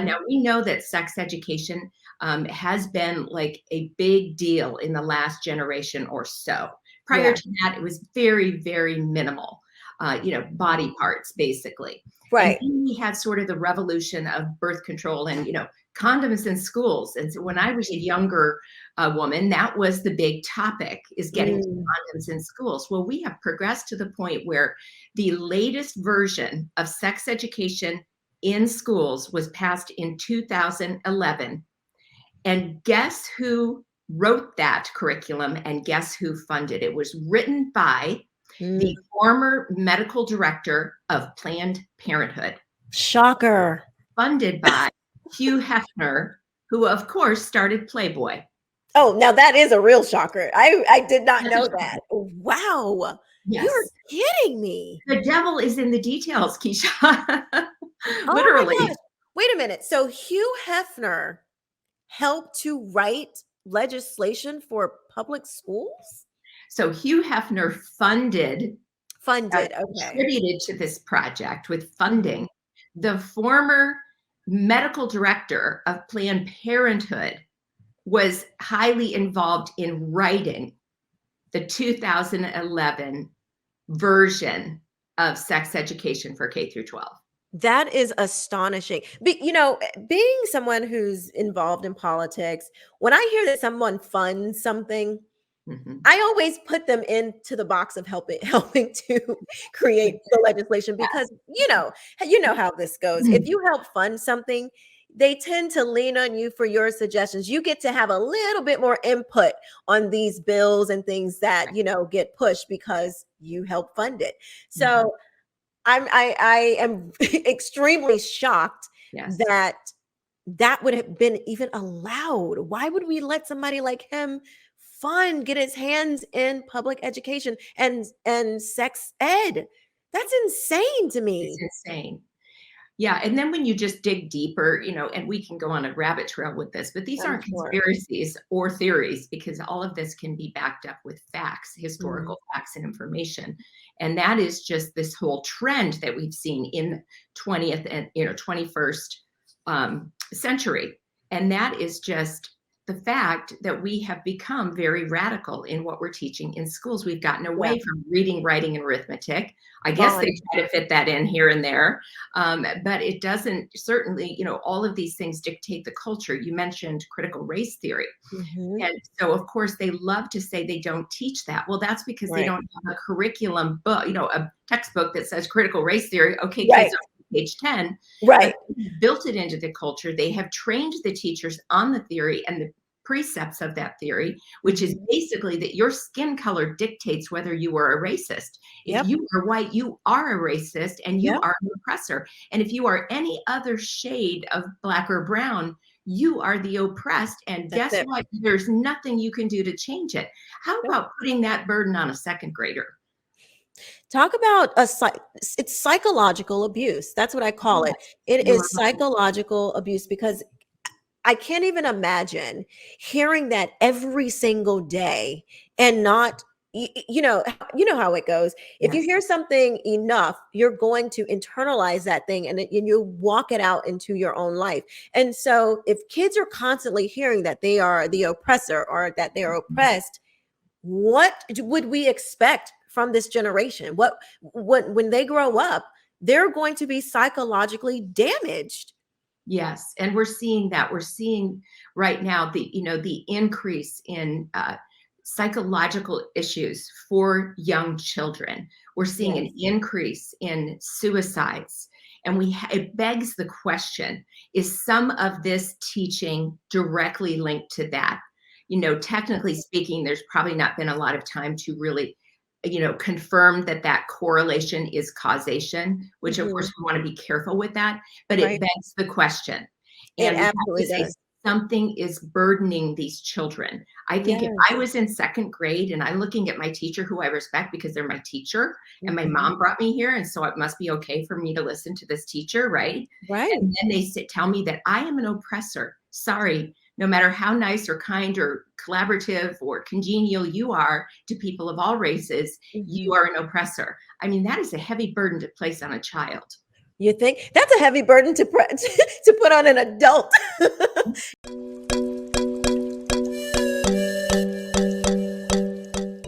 Now we know that sex education has been like a big deal in the last generation or so. Prior Yeah. to that, it was very, very minimal, body parts basically. And Right. then we had sort of the revolution of birth control and, condoms in schools. And so when I was a younger woman, that was the big topic, is getting Mm. condoms in schools. Well, we have progressed to the point where the latest version of sex education in schools was passed in 2011. And guess who wrote that curriculum and guess who funded it? It was written by the Mm. former medical director of Planned Parenthood, Shocker. funded by Hugh Hefner, who of course started Playboy. Oh, now that is a real shocker. I did not know that. Wow. You're Yes. kidding me. The devil is in the details, Quisha. Oh my Literally. gosh. Wait a minute. So Hugh Hefner helped to write legislation for public schools? So Hugh Hefner Funded. Okay. contributed to this project with funding. The former medical director of Planned Parenthood was highly involved in writing the 2011 version of sex education for K through 12. That is astonishing. Being someone who's involved in politics, when I hear that someone funds something, Mhm. I always put them into the box of helping to create the legislation because you know how this goes. If you help fund something, they tend to lean on you for your suggestions. You get to have a little bit more input on these bills and things that get pushed because you help fund it. Mhm. So I am extremely shocked Yes. that would have been even allowed. Why would we let somebody like him get his hands in public education and sex ed? That's insane to It's me. insane. Yeah, and then when you just dig deeper, and we can go on a rabbit trail with this, but these I'm aren't sure. conspiracies or theories because all of this can be backed up with facts, Mhm. historical facts and information. And that is just this whole trend that we've seen in 20th and 21st century. And that is just the fact that we have become very radical in what we're teaching in schools. We've gotten Yeah, away from reading, writing, and arithmetic. I guess they gone. try to fit that in here and there, but it doesn't. Certainly, all of these things dictate the culture. You mentioned critical race theory. Mhm. And so, of course, they love to say they don't teach that. Well, that's because they Right. don't have a curriculum book, a textbook that says critical race theory. Okay, Right. kids, on page 10, but Right. they've built it into the culture. They have trained the teachers on the theory and the precepts of that theory, which is Mhm. basically that your skin color dictates whether you are a racist. If Yep. you are white, you are a racist and you Yep. are an oppressor. And if you are any other shade of black or brown, you are the oppressed. And That's guess it. what? There's nothing you can do to change it. How Yep. about putting that burden on a second grader? Talk about it's psychological abuse. That's what I call it. Yes, It you are is right. psychological abuse because I can't even imagine hearing that every single day and not you know how it goes. If you Yes, hear something enough, you're going to internalize that thing and you walk it out into your own life. And so if kids are constantly hearing that they are the oppressor or that they are oppressed, what would we expect from this generation? When they grow up, they're going to be psychologically damaged. yes. And we're seeing that. We're seeing right now the increase in psychological issues for young children. We're seeing an Yes. increase in suicides. And it begs the question, is some of this teaching directly linked to that? Technically speaking, there's probably not been a lot of time to really, confirm that correlation is causation, which of course Mhm. we want to be careful with that, but it Right. begs the question. It And we have to absolutely say does. something is burdening these children. I think if I Yes. was in second grade and I'm looking at my teacher, who I respect because they're my teacher, and my Mhm. mom brought me here, and so it must be okay for me to listen to this teacher, right? Right. And then tell me that I am an oppressor. Sorry, no matter how nice or kind or collaborative or congenial you are to people of all races, you Mhm. are an oppressor. I mean, that is a heavy burden to place on a child. You think that's a heavy burden to to put on an adult.